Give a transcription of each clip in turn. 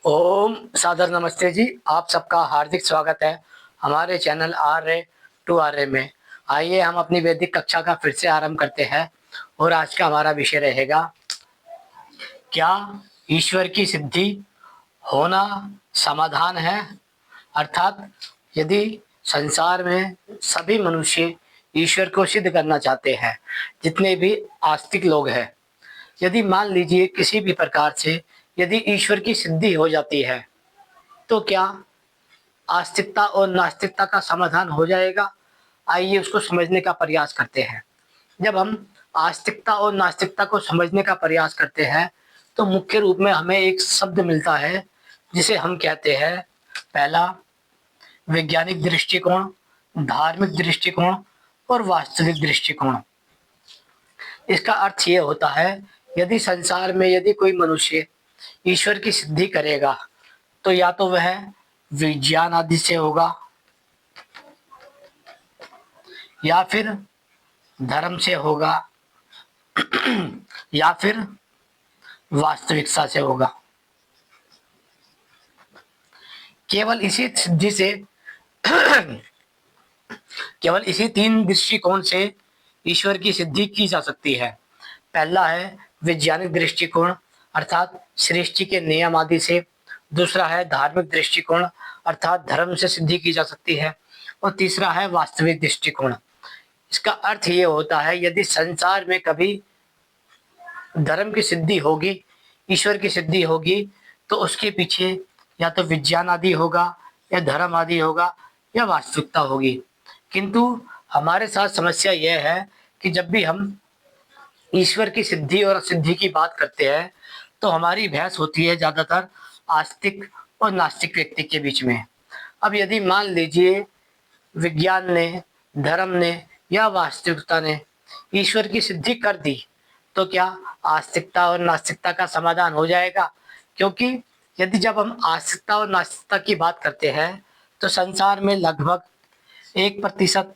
ओम सादर नमस्ते जी। आप सबका हार्दिक स्वागत है हमारे चैनल आर्य टू आर्य में। आइए हम अपनी वैदिक कक्षा का फिर से आरंभ करते हैं और आज का हमारा विषय रहेगा, क्या ईश्वर की सिद्धि होना समाधान है। अर्थात यदि संसार में सभी मनुष्य ईश्वर को सिद्ध करना चाहते हैं, जितने भी आस्तिक लोग हैं, यदि मान लीजिए किसी भी प्रकार से यदि ईश्वर की सिद्धि हो जाती है, तो क्या आस्तिकता और नास्तिकता का समाधान हो जाएगा। आइए उसको समझने का प्रयास करते हैं। जब हम आस्तिकता और नास्तिकता को समझने का प्रयास करते हैं तो मुख्य रूप में हमें एक शब्द मिलता है जिसे हम कहते हैं, पहला वैज्ञानिक दृष्टिकोण, धार्मिक दृष्टिकोण और वास्तविक दृष्टिकोण। इसका अर्थ ये होता है, यदि संसार में यदि कोई मनुष्य ईश्वर की सिद्धि करेगा तो या तो वह विज्ञान आदि से होगा, या फिर धर्म से होगा, या फिर वास्तविकता से होगा। केवल इसी सिद्धि से केवल इसी तीन दृष्टिकोण से ईश्वर की सिद्धि की जा सकती है। पहला है वैज्ञानिक दृष्टिकोण, अर्थात सृष्टि के नियम आदि से। दूसरा है धार्मिक दृष्टिकोण, अर्थात धर्म से सिद्धि की जा सकती है। और तीसरा है वास्तविक दृष्टिकोण। इसका अर्थ ये होता है, यदि संसार में कभी धर्म की सिद्धि होगी, ईश्वर की सिद्धि होगी, तो उसके पीछे या तो विज्ञान आदि होगा, या धर्म आदि होगा, या वास्तविकता होगी। किंतु हमारे साथ समस्या यह है कि जब भी हम ईश्वर की सिद्धि और असिद्धि की बात करते हैं तो हमारी बहस होती है ज़्यादातर आस्तिक और नास्तिक व्यक्ति के बीच में। अब यदि मान लीजिए विज्ञान ने, धर्म ने या वास्तविकता ने ईश्वर की सिद्धि कर दी, तो क्या आस्तिकता और नास्तिकता का समाधान हो जाएगा। क्योंकि यदि जब हम आस्तिकता और नास्तिकता की बात करते हैं तो संसार में लगभग 1%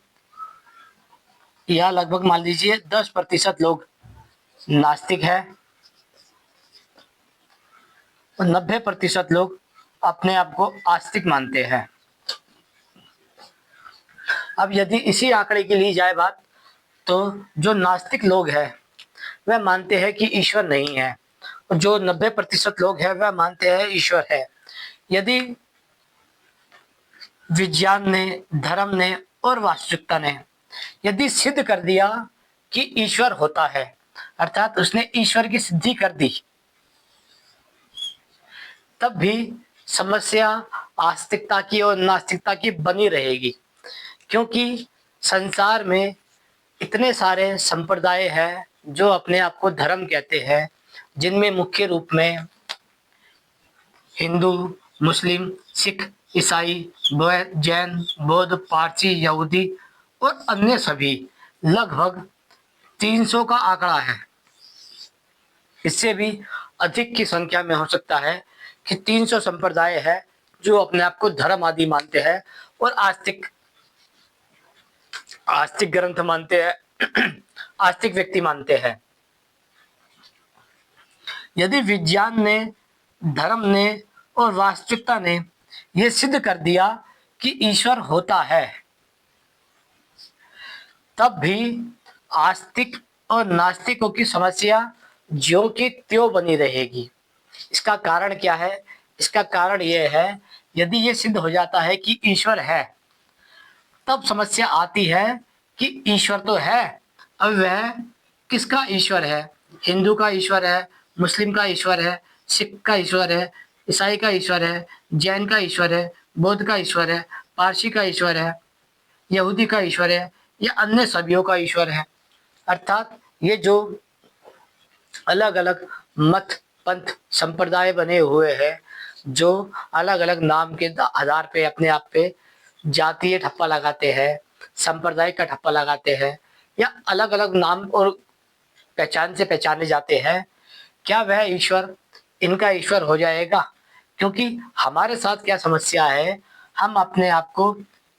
या लगभग मान लीजिए 10% लोग नास्तिक है और 90% लोग अपने आप को आस्तिक मानते हैं। अब यदि इसी आंकड़े की ली जाए बात, तो जो नास्तिक लोग हैं वह मानते हैं कि ईश्वर नहीं है, और जो 90% लोग हैं वह मानते हैं ईश्वर है। यदि विज्ञान ने, धर्म ने और वास्तविकता ने यदि सिद्ध कर दिया कि ईश्वर होता है, अर्थात उसने ईश्वर की सिद्धि कर दी, तब भी समस्या आस्तिकता की और नास्तिकता की बनी रहेगी। क्योंकि संसार में इतने सारे संप्रदाय हैं जो अपने आप को धर्म कहते हैं, जिनमें मुख्य रूप में हिंदू, मुस्लिम, सिख, ईसाई, जैन, बौद्ध, पारसी, यहूदी और अन्य सभी। लगभग 300 का आंकड़ा है। इससे भी अधिक की संख्या में हो सकता है कि 300 संप्रदाय है जो अपने आप को धर्म आदि मानते हैं और आस्तिक आस्तिक ग्रंथ मानते हैं, आस्तिक व्यक्ति मानते हैं। यदि विज्ञान ने, धर्म ने और वास्तविकता ने यह सिद्ध कर दिया कि ईश्वर होता है, तब भी आस्तिक और नास्तिकों की समस्या ज्यों की त्यों बनी रहेगी। इसका कारण क्या है? इसका कारण यह है, यदि ये सिद्ध हो जाता है कि ईश्वर है, तब समस्या आती है कि ईश्वर तो है, अब वह किसका ईश्वर है? हिंदू का ईश्वर है, मुस्लिम का ईश्वर है, सिख का ईश्वर है, ईसाई का ईश्वर है, जैन का ईश्वर है, बौद्ध का ईश्वर है, पारसी का ईश्वर है, यहूदी का ईश्वर है, या अन्य सभीयों का ईश्वर है। अर्थात ये जो अलग अलग मत, पंथ, संप्रदाय बने हुए हैं, जो अलग अलग नाम के आधार पे अपने आप पे जातीय ठप्पा लगाते हैं, संप्रदाय का ठप्पा लगाते हैं, या अलग अलग नाम और पहचान से पहचाने जाते हैं, क्या वह ईश्वर इनका ईश्वर हो जाएगा? क्योंकि हमारे साथ क्या समस्या है, हम अपने आप को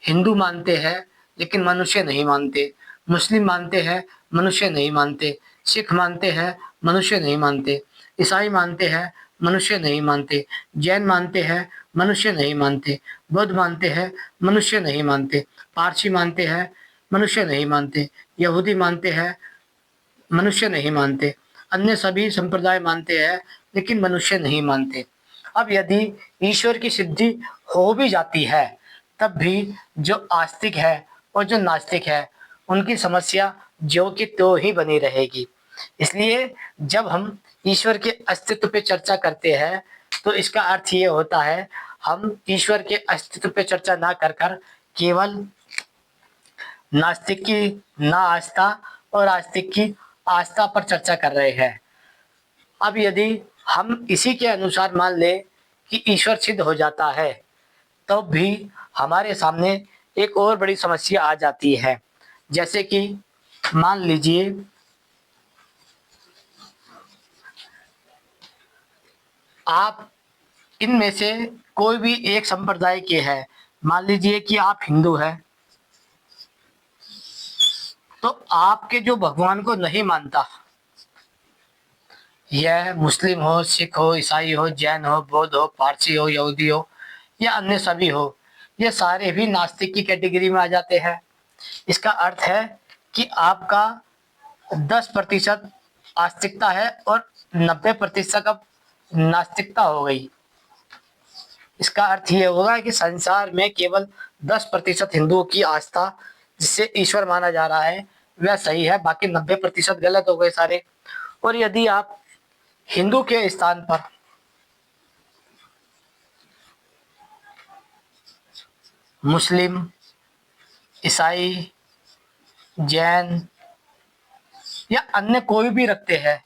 हिंदू मानते हैं लेकिन मनुष्य नहीं मानते, मुस्लिम मानते हैं, मनुष्य नहीं मानते, सिख मानते हैं, मनुष्य नहीं मानते, ईसाई मानते हैं, मनुष्य नहीं मानते। जैन मानते हैं, मनुष्य नहीं मानते। बौद्ध मानते हैं, मनुष्य नहीं मानते। पारसी मानते हैं, मनुष्य नहीं मानते। यहूदी मानते हैं, मनुष्य नहीं मानते। अन्य सभी संप्रदाय मानते हैं, लेकिन मनुष्य नहीं मानते। अब यदि ईश्वर की सिद्धि हो भी जाती है, तब भी जो आस्तिक है और जो नास्तिक है, उनकी समस्या ज्यों की त्यों ही बनी रहेगी। इसलिए जब हम ईश्वर के अस्तित्व पे चर्चा करते हैं, तो इसका अर्थ ये होता है, हम ईश्वर के अस्तित्व पे चर्चा ना कर कर केवल नास्तिक की ना आस्था और आस्तिक की आस्था पर चर्चा कर रहे हैं। अब यदि हम इसी के अनुसार मान लें कि ईश्वर सिद्ध हो जाता है, तो भी हमारे सामने एक और बड़ी समस्या आ जाती है। जैसे कि मान लीजिए आप इनमें से कोई भी एक संप्रदाय के हैं। मान लीजिए कि आप हिंदू हैं, तो आपके जो भगवान को नहीं मानता, यह मुस्लिम हो, सिख हो, ईसाई हो, जैन हो, बौद्ध हो, पारसी हो, यहूदी हो या अन्य सभी हो, ये सारे भी नास्तिक की कैटेगरी में आ जाते हैं। इसका अर्थ है कि आपका 10% आस्तिकता है और 90% अब नास्तिकता हो गई। इसका अर्थ ये होगा कि संसार में केवल 10% हिंदुओं की आस्था, जिससे ईश्वर माना जा रहा है, वह सही है, बाकी 90% गलत हो गए सारे। और यदि आप हिंदू के स्थान पर मुस्लिम, ईसाई, जैन या अन्य कोई भी रखते हैं,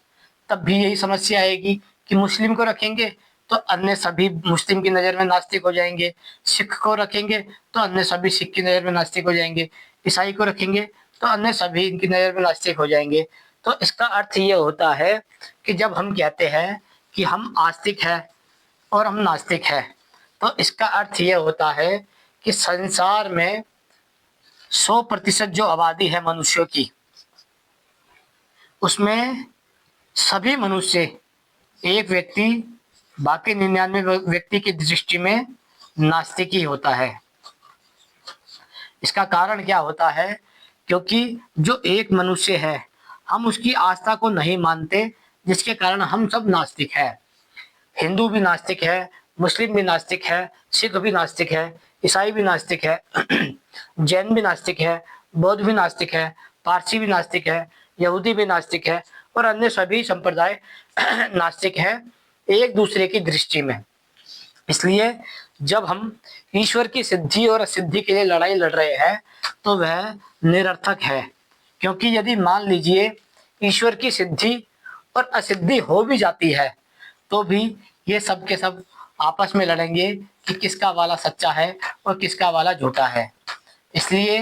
तब भी यही समस्या आएगी कि मुस्लिम को रखेंगे तो अन्य सभी मुस्लिम की नज़र में नास्तिक हो जाएंगे, सिख को रखेंगे तो अन्य सभी सिख की नज़र में नास्तिक हो जाएंगे, ईसाई को रखेंगे तो अन्य सभी इनकी नज़र में नास्तिक हो जाएंगे। तो इसका अर्थ ये होता है कि जब हम कहते हैं कि हम आस्तिक हैं और हम नास्तिक हैं, तो इसका अर्थ ये होता है कि संसार में 100% जो आबादी है मनुष्यों की, उसमें सभी मनुष्य एक व्यक्ति बाकी 99 व्यक्ति की दृष्टि में नास्तिक ही होता है। इसका कारण क्या होता है? क्योंकि जो एक मनुष्य है, हम उसकी आस्था को नहीं मानते, जिसके कारण हम सब नास्तिक हैं। हिंदू भी नास्तिक है, मुस्लिम भी नास्तिक है, सिख भी नास्तिक है, ईसाई भी नास्तिक है, जैन भी नास्तिक है, बौद्ध भी नास्तिक है, पारसी भी नास्तिक है, यहूदी भी नास्तिक है और अन्य सभी संप्रदाय नास्तिक है एक दूसरे की दृष्टि में। इसलिए जब हम ईश्वर की सिद्धि और असिद्धि के लिए लड़ाई लड़ रहे हैं, तो वह निरर्थक है। क्योंकि यदि मान लीजिए ईश्वर की सिद्धि और असिद्धि हो भी जाती है, तो भी ये सब के सब आपस में लड़ेंगे कि किसका वाला सच्चा है और किसका वाला झूठा है। इसलिए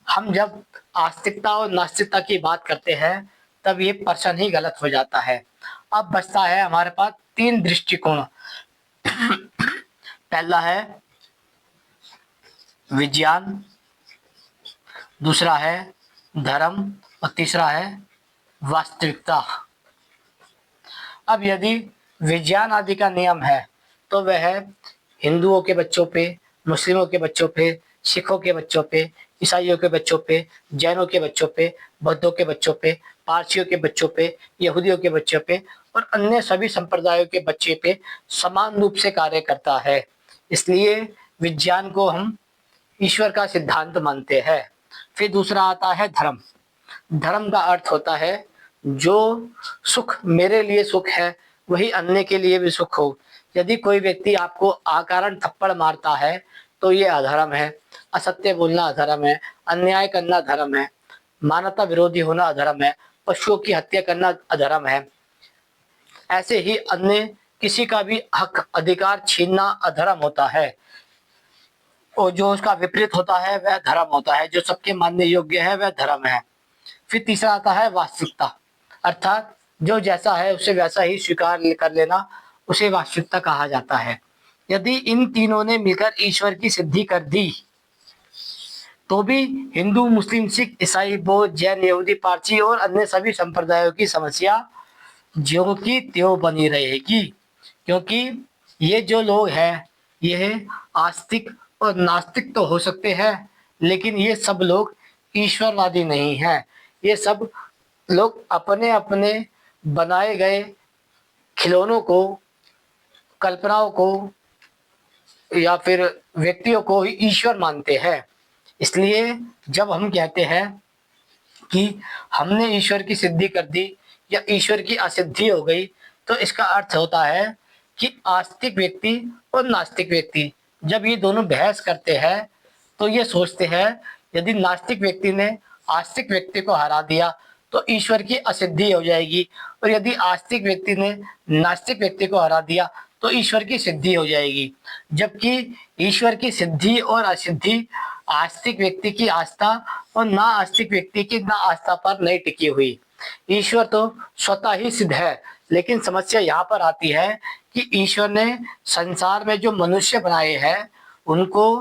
हम जब आस्तिकता और नास्तिकता की बात करते हैं, तब ये प्रश्न ही गलत हो जाता है। अब बचता है हमारे पास 3 दृष्टिकोण। पहला है विज्ञान, दूसरा है धर्म और तीसरा है वास्तविकता। अब यदि विज्ञान आदि का नियम है, तो वह हिंदुओं के बच्चों पे, मुस्लिमों के बच्चों पे, सिखों के बच्चों पे, ईसाइयों के बच्चों पे, जैनों के बच्चों पे, बौद्धों के बच्चों पे, पारसियों के बच्चों पे, यहूदियों के बच्चों पे और अन्य सभी संप्रदायों के बच्चे पे समान रूप से कार्य करता है। इसलिए विज्ञान को हम ईश्वर का सिद्धांत मानते हैं। फिर दूसरा आता है धर्म। धर्म का अर्थ होता है जो सुख मेरे लिए सुख है, वही अन्य के लिए भी सुख हो। यदि कोई व्यक्ति आपको आकारण थप्पड़ मारता है, तो ये अधर्म है। असत्य बोलना अधर्म है, अन्याय करना धर्म है, मानवता विरोधी होना अधर्म है, पशुओं की हत्या करना अधर्म है। ऐसे ही अन्य किसी का भी हक अधिकार छीनना अधर्म होता है, और जो उसका विपरीत होता है वह धर्म होता है। जो सबके मानने योग्य है वह धर्म है। फिर तीसरा आता है वास्तविकता, अर्थात जो जैसा है उसे वैसा ही स्वीकार कर लेना, उसे वास्तविकता कहा जाता है। यदि इन तीनों ने मिलकर ईश्वर की सिद्धि कर दी, तो भी हिंदू, मुस्लिम, सिख, ईसाई, बौद्ध, जैन, यहूदी, पारसी और अन्य सभी संप्रदायों की समस्या ज्यों की त्यों बनी रहेगी। क्योंकि ये जो लोग हैं, ये आस्तिक और नास्तिक तो हो सकते हैं, लेकिन ये सब लोग ईश्वरवादी नहीं हैं। ये सब लोग अपने अपने बनाए गए खिलौनों को, कल्पनाओं को या फिर व्यक्तियों को ही ईश्वर मानते हैं। इसलिए जब हम कहते हैं कि हमने ईश्वर की सिद्धि कर दी या ईश्वर की असिद्धि हो गई, तो इसका अर्थ होता है कि आस्तिक व्यक्ति और नास्तिक व्यक्ति जब ये दोनों बहस करते हैं, तो ये सोचते हैं यदि नास्तिक व्यक्ति ने आस्तिक व्यक्ति को हरा दिया तो ईश्वर की असिद्धि हो जाएगी, और यदि आस्तिक व्यक्ति ने नास्तिक व्यक्ति को हरा दिया तो ईश्वर की सिद्धि हो जाएगी। जबकि ईश्वर की सिद्धि और असिद्धि आस्तिक व्यक्ति की आस्था और ना आस्तिक व्यक्ति की ना आस्था पर नहीं टिकी हुई। ईश्वर तो स्वतः ही सिद्ध है, लेकिन समस्या यहाँ पर आती है कि ईश्वर ने संसार में जो मनुष्य बनाए हैं उनको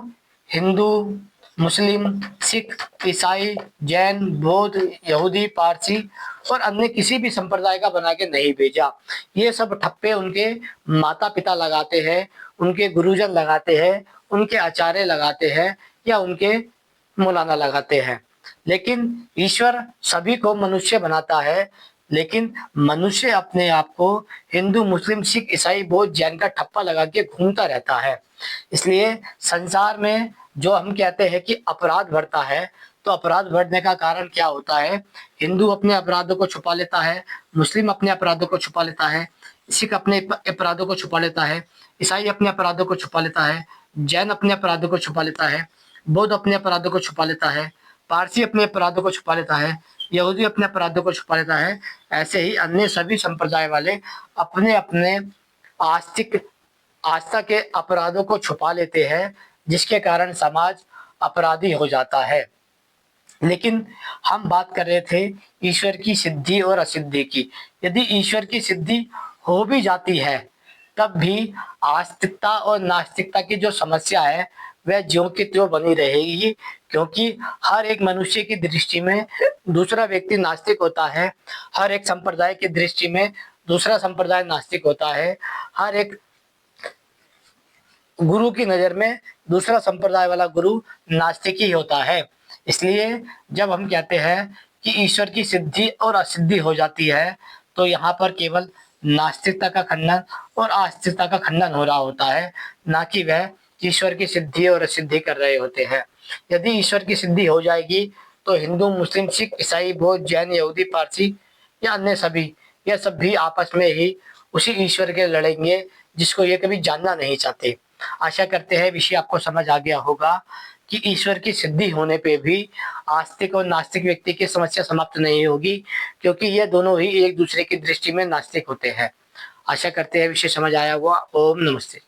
हिंदू, मुस्लिम, सिख, ईसाई, जैन, बौद्ध, यहूदी, पारसी और अन्य किसी भी संप्रदाय का बना के नहीं भेजा। ये सब ठप्पे उनके माता पिता लगाते हैं, उनके गुरुजन लगाते हैं, उनके आचार्य लगाते हैं या उनके मौलाना लगाते हैं। लेकिन ईश्वर सभी को मनुष्य बनाता है, लेकिन मनुष्य अपने आप को हिंदू, मुस्लिम, सिख, ईसाई, बौद्ध, जैन का ठप्पा लगा के घूमता रहता है। इसलिए संसार में जो हम कहते हैं कि अपराध बढ़ता है, तो अपराध बढ़ने का कारण क्या होता है? हिंदू अपने अपराधों को छुपा लेता है, मुस्लिम अपने अपराधों को छुपा लेता है, सिख अपने अपराधों को छुपा लेता है, ईसाई अपने अपराधों को छुपा लेता है, जैन अपने अपराधों को छुपा लेता है, बौद्ध अपने अपराधों को छुपा लेता है, पारसी अपने अपराधों को छुपा लेता है, यहूदी अपने अपराधों को छुपा लेता है। ऐसे ही अन्य सभी संप्रदाय वाले अपने अपने आस्तिक आस्था के अपराधों को छुपा लेते हैं, जिसके कारण समाज अपराधी हो जाता है। लेकिन हम बात कर रहे थे ईश्वर की सिद्धि और असिद्धि की। यदि ईश्वर की सिद्धि हो भी जाती है, तब भी आस्तिकता और नास्तिकता की जो समस्या है वह ज्यों की त्यों बनी रहेगी, क्योंकि हर एक मनुष्य की दृष्टि में दूसरा व्यक्ति नास्तिक होता है, हर एक संप्रदाय की दृष्टि में दूसरा संप्रदाय नास्तिक होता है, हर एक गुरु की नजर में दूसरा संप्रदाय वाला गुरु नास्तिक ही होता है। इसलिए जब हम कहते हैं कि ईश्वर की सिद्धि और असिद्धि हो जाती है, तो यहाँ पर केवल नास्तिकता का खंडन और आस्तिकता का खंडन हो रहा होता है, ना कि वह ईश्वर की सिद्धि और असिद्धि कर रहे होते हैं। यदि ईश्वर की सिद्धि हो जाएगी तो हिंदू, मुस्लिम, सिख, ईसाई, बौद्ध, जैन, यहूदी, पारसी या अन्य सभी, यह सब भी आपस में ही उसी ईश्वर के लड़ेंगे जिसको ये कभी जानना नहीं चाहते। आशा करते हैं विषय आपको समझ आ गया होगा कि ईश्वर की सिद्धि होने पे भी आस्तिक और नास्तिक व्यक्ति की समस्या समाप्त नहीं होगी, क्योंकि ये दोनों ही एक दूसरे की दृष्टि में नास्तिक होते हैं। आशा करते हैं विषय समझ आया होगा। ओम नमस्ते।